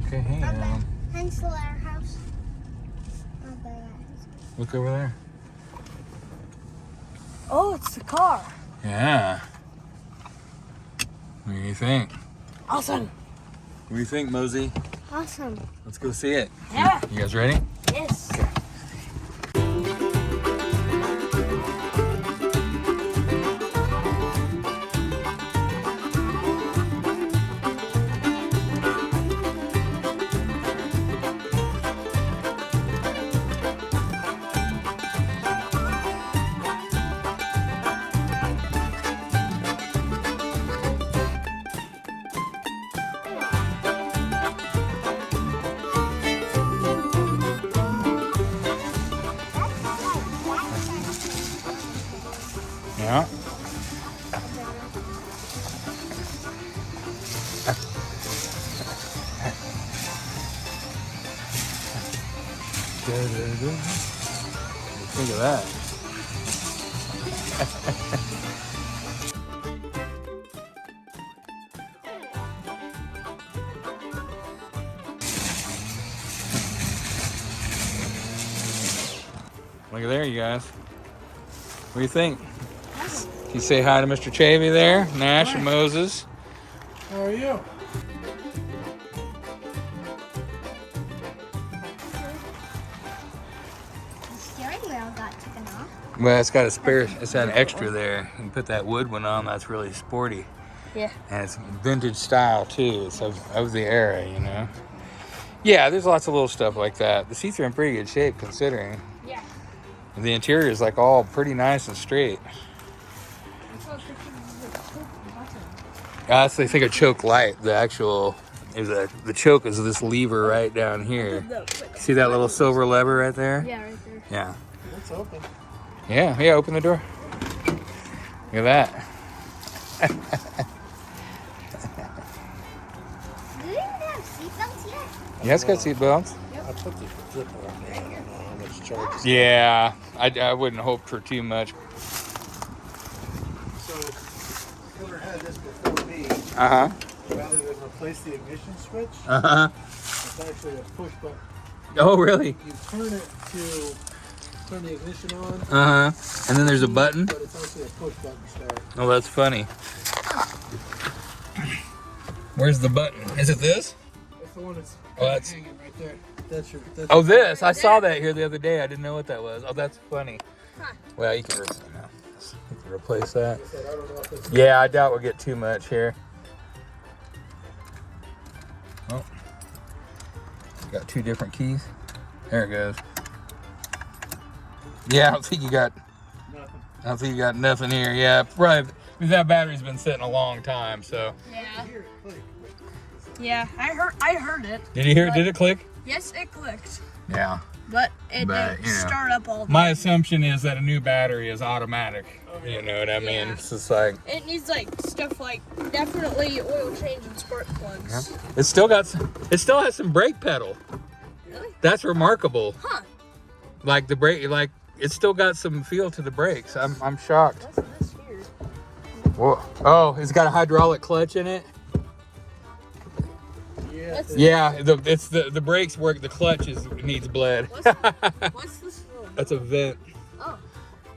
Okay, hang on. Hansel our house. Look over there. Oh, it's the car. Yeah. What do you think? Awesome. What do you think, Mosey? Awesome. Let's go see it. Yeah. You guys ready? Yes. Yeah. Think of that. Look at there, you guys. What do you think? Can you say hi to Mr. Chavy there? Nash and Moses. How are you? The steering wheel got taken off. Well, it's got a spare, it's got an extra there. You can put that wood one on, that's really sporty. Yeah. And it's vintage style too. It's of the era, you know. Yeah, there's lots of little stuff like that. The seats are in pretty good shape considering. Yeah. The interior is like all pretty nice and straight. I actually think a choke light. The actual the choke is this lever right down here. See that little silver lever right there? Yeah, right there. Yeah. It's open. Yeah, open the door. Look at that. Do they even have seatbelts yet? Yeah, it's got seat belts. I put the zipper on there. I don't know how much charge is. Yeah, I wouldn't hope for too much. So, whoever had this before me, Uh-huh. rather than replace the ignition switch, Uh-huh. it's actually a push button. Oh, really? You turn it to turn the ignition on, Uh-huh. And then there's a button? but it's actually a push button start. Oh, that's funny. Where's the button? Is it this? That's the one that's Oh, that's- hanging right there. That's your. That's Oh, this. I saw that here the other day. I didn't know what that was. Oh, that's funny. Huh. Well, you can replace that. I said, I don't know if that's Yeah, I doubt we'll get too much here. Oh. Got two different keys. There it goes. Yeah, I don't think you got nothing here. Yeah, probably because that battery's been sitting a long time, so. Yeah. Here, click. Yeah. I heard it. Did you hear it? Did it click? Yes, it clicked. Yeah. But it But, didn't you know, start up all the My assumption is that a new battery is automatic. You know what I mean? Yeah. It's just like, It needs like stuff like definitely oil change and spark plugs. it still has some brake pedal. Really? That's remarkable. Huh. Like the brake, like it's still got some feel to the brakes. I'm shocked. That's weird. Whoa. Oh, it's got a hydraulic clutch in it. Yeah. That's- Yeah, it's the brakes work. The clutch needs bled. What's this little? That's a vent. Oh.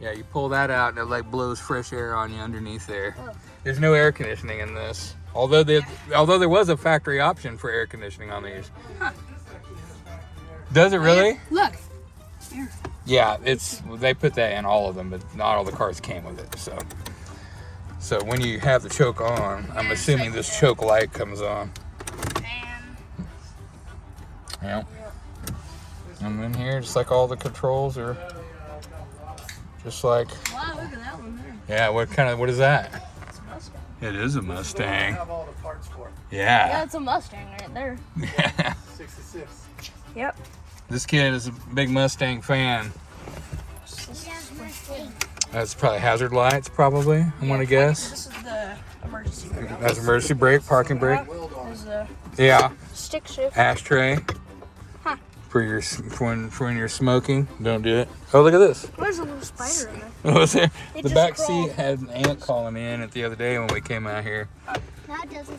Yeah, you pull that out and it like blows fresh air on you underneath there. Oh. There's no air conditioning in this. Although there was a factory option for air conditioning on these. Huh. Does it really? Look. Yeah, they put that in all of them, but not all the cars came with it. So when you have the choke on, I'm assuming this choke light comes on. Yeah. And then here, just like all the controls are just like, Wow, look at that one there. yeah, what is that? It's a Mustang. It is a I Mustang. have all the parts for it. Yeah, Yeah. it's a Mustang right there. 66. Yep. This kid is a big Mustang fan. That's probably hazard lights, probably, I'm gonna guess. This is the emergency brake. That's emergency brake, parking brake. Weld on it. There's a Yeah. stick shift. Ashtray. Huh. for your for when you're smoking. Don't do it. Oh, look at this. There's a little spider in there. What was there? It The just back crawled. seat had an ant calling in it the other day when we came out here. No, it doesn't.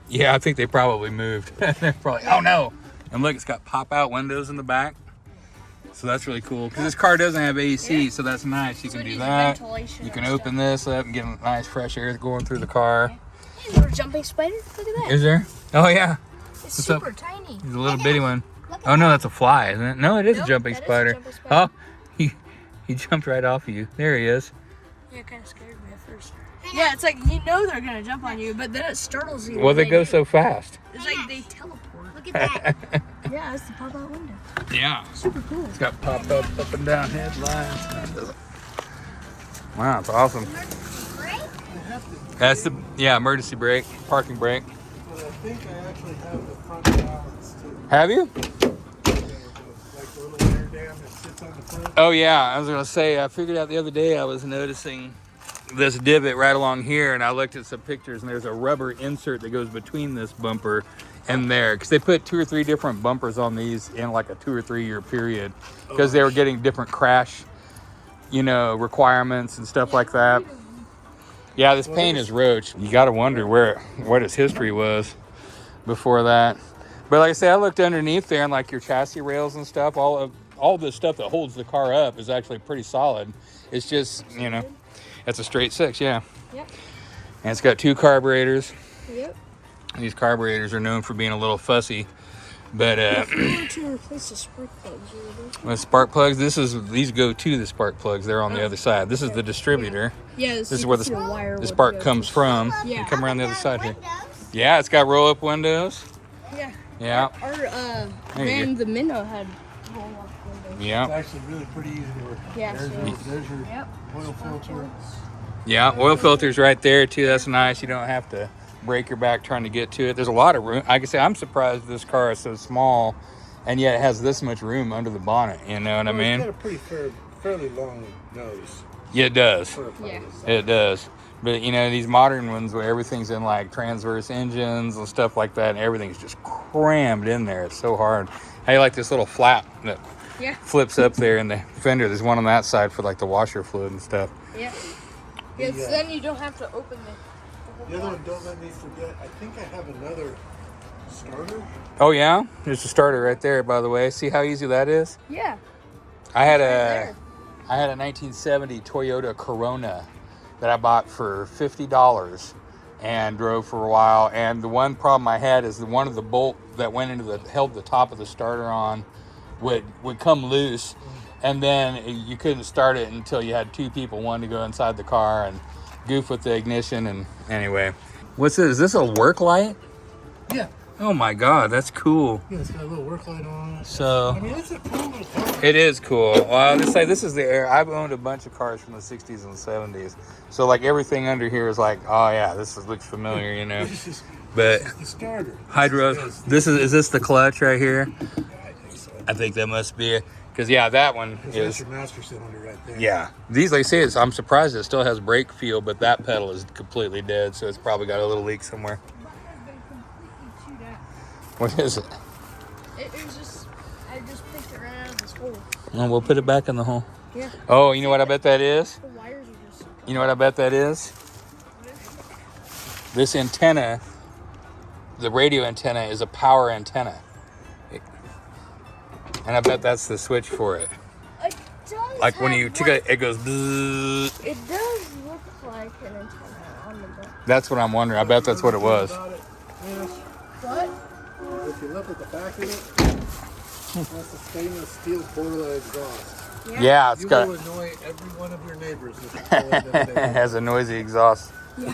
Yeah, I think they probably moved. They're probably, oh no. And look, it's got pop-out windows in the back. So that's really cool. Because this car doesn't have AC, so that's nice. You So can it do needs that. ventilation You can and open this up and get a nice fresh air going through the car. Hey, there's a jumping spider. Look at that. Is there? Oh yeah. It's what's up? super tiny. There's a little bitty one. Look at Oh no, that's a fly, isn't it? No, it is a Nope, jumping that is a spider. jumping spider. Oh, he jumped right off of you. There he is. Yeah, it kind of scared me at first. Yeah, it's like you know they're gonna jump on you, but then it startles you. Well, when they go do. so fast. It's like they teleport. Look at that. Yeah, that's the pop-out window. Yeah. Super cool. It's got pop-up up and down headlights. Wow, it's awesome. Right? I have to, That's the emergency brake, parking brake. but I think I actually have the front balance too. Have you? Like the little air dam that sits on the front. Oh yeah, I was gonna say I figured out the other day I was noticing this divot right along here, and I looked at some pictures, and there's a rubber insert that goes between this bumper and there, because they put 2 or 3 different bumpers on these in like a 2 or 3 year period, because they were getting different crash, requirements and stuff like that. Yeah, this paint is roach. You got to wonder what its history was before that. But like I say, I looked underneath there, and like your chassis rails and stuff, all the stuff that holds the car up is actually pretty solid. It's just, it's a straight 6, yeah. Yep. And it's got 2 carburetors. Yep. These carburetors are known for being a little fussy, but I want to replace the spark plugs. with spark plugs, these go to the spark plugs. They're on the other side. This is the distributor. Yeah, This is where the wire spark comes from. Yeah. You come around the other side here. Windows. Yeah, it's got roll-up windows. Yeah. Yeah, Our There you van, the Minnow, had roll-up windows. It's yeah, actually really pretty easy to work. Yeah, There's so- your Yep. oil filter. yeah. Oil filters right there too. That's nice. You don't have to break your back trying to get to it. There's a lot of room. Like I say, I'm surprised this car is so small, and yet it has this much room under the bonnet. You know what I Well, It's got mean? a pretty fairly long nose Yeah, it does. for a car Yeah. this size. It does. But these modern ones where everything's in like transverse engines and stuff like that, and everything's just crammed in there. It's so hard. I like this little flap that Yeah. flips up there in the fender. There's one on that side for like the washer fluid and stuff. Yeah. Yeah, Yeah. then you don't have to open the The other one, don't let me forget, I think I have another starter. Oh yeah, there's a starter right there. By the way, see how easy that is. Yeah. I had there. I had a 1970 Toyota Corona that I bought for $50 and drove for a while. And the one problem I had is one of the bolt that went into held the top of the starter on would come loose, and then you couldn't start it until you had 2 people, one to go inside the car and goof with the ignition. And anyway, what's this? Is this a work light? Yeah. Oh my God, that's cool. Yeah, it's got a little work light on it. So I mean, it's a cool little car. it is cool. Well, this is the air. I've owned a bunch of cars from the 60s and 70s. So like everything under here is like, oh yeah, looks familiar, This is But the starter. hydro, is this the clutch right here? I think so. I think that must be it. Because yeah, that one That's is, your master cylinder right there. yeah. These, like I say, I'm surprised it still has brake feel, but that pedal is completely dead. So it's probably got a little leak somewhere. What is it? It was just, I just picked it right out of this hole. Well, we'll put it back in the hole. Yeah. Oh, you know what I bet that is? The wires are just. You know what I bet that is? This antenna, the radio antenna, is a power antenna. And I bet that's the switch for it. It does. Like when have you check it, it goes bzzz. It does look like an antenna on the back. That's what I'm wondering. I bet that's what it was. About it is, What? if you look at the back of it, that's a stainless steel Borla exhaust. Yeah, it's You got, will annoy every one of your neighbors if you pull it down it there. has a noisy exhaust. Yeah.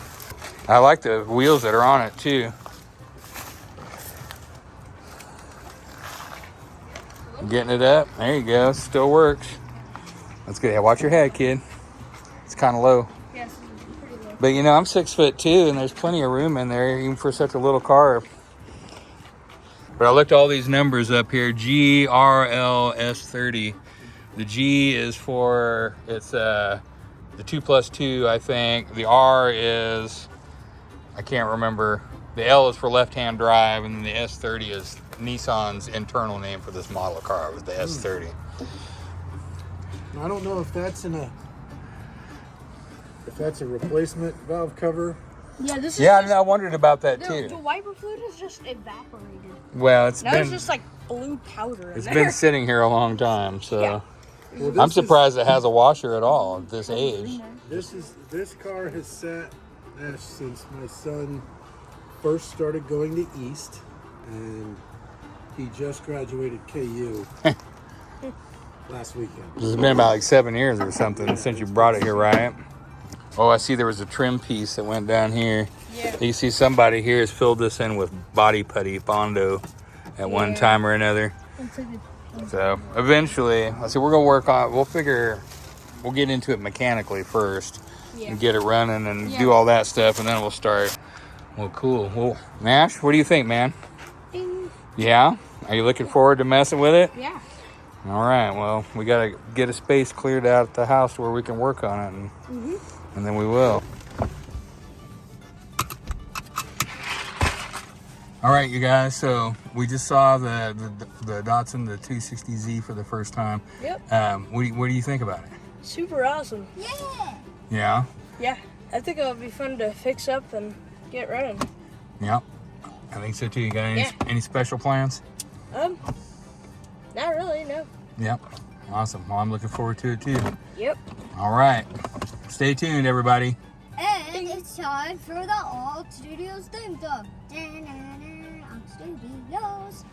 I like the wheels that are on it too. Getting it up. There you go. Still works. That's good. Yeah, watch your head, kid. It's kind of low. Yes, it's pretty low. But I'm 6'2", and there's plenty of room in there, even for such a little car. But I looked all these numbers up here. GRLS30. The G is for the 2+2, I think. The R is, I can't remember. The L is for left-hand drive, and then the S30 is Nissan's internal name for this model of car. It was the S30. I don't know if that's a replacement valve cover. Yeah, this is Yeah, just, I wondered about that the too. wiper fluid is just evaporated. Well, it's Now been it's just like blue powder in it's there. been sitting here a long time, so Yeah. Well, I'm surprised it has a washer at all at this age. This car has sat Nash since my son first started going to East, and he just graduated KU last weekend. It's been about like 7 years or something since you brought it here, right? Oh, I see there was a trim piece that went down here. Yeah. You see somebody here has filled this in with body putty Bondo at one time or another. So eventually, I see we're gonna work on. We'll get into it mechanically first and get it running and do all that stuff, and then we'll start. Well, cool. Well, Nash, what do you think, man? Ding. Yeah? Are you looking forward to messing with it? Yeah. All right. Well, we gotta get a space cleared out at the house where we can work on it, and then we will. All right, you guys. So we just saw the Datsun, the 260Z for the first time. Yep. What do you think about it? Super awesome. Yeah. Yeah. Yeah. I think it'll be fun to fix up and get running. Yep. I think so too. You got any Yeah. any special plans? Not really, no. Yep. Awesome. Well, I'm looking forward to it too. Yep. All right. Stay tuned, everybody. And it's time for the Alt Studios theme song. Alt Studios.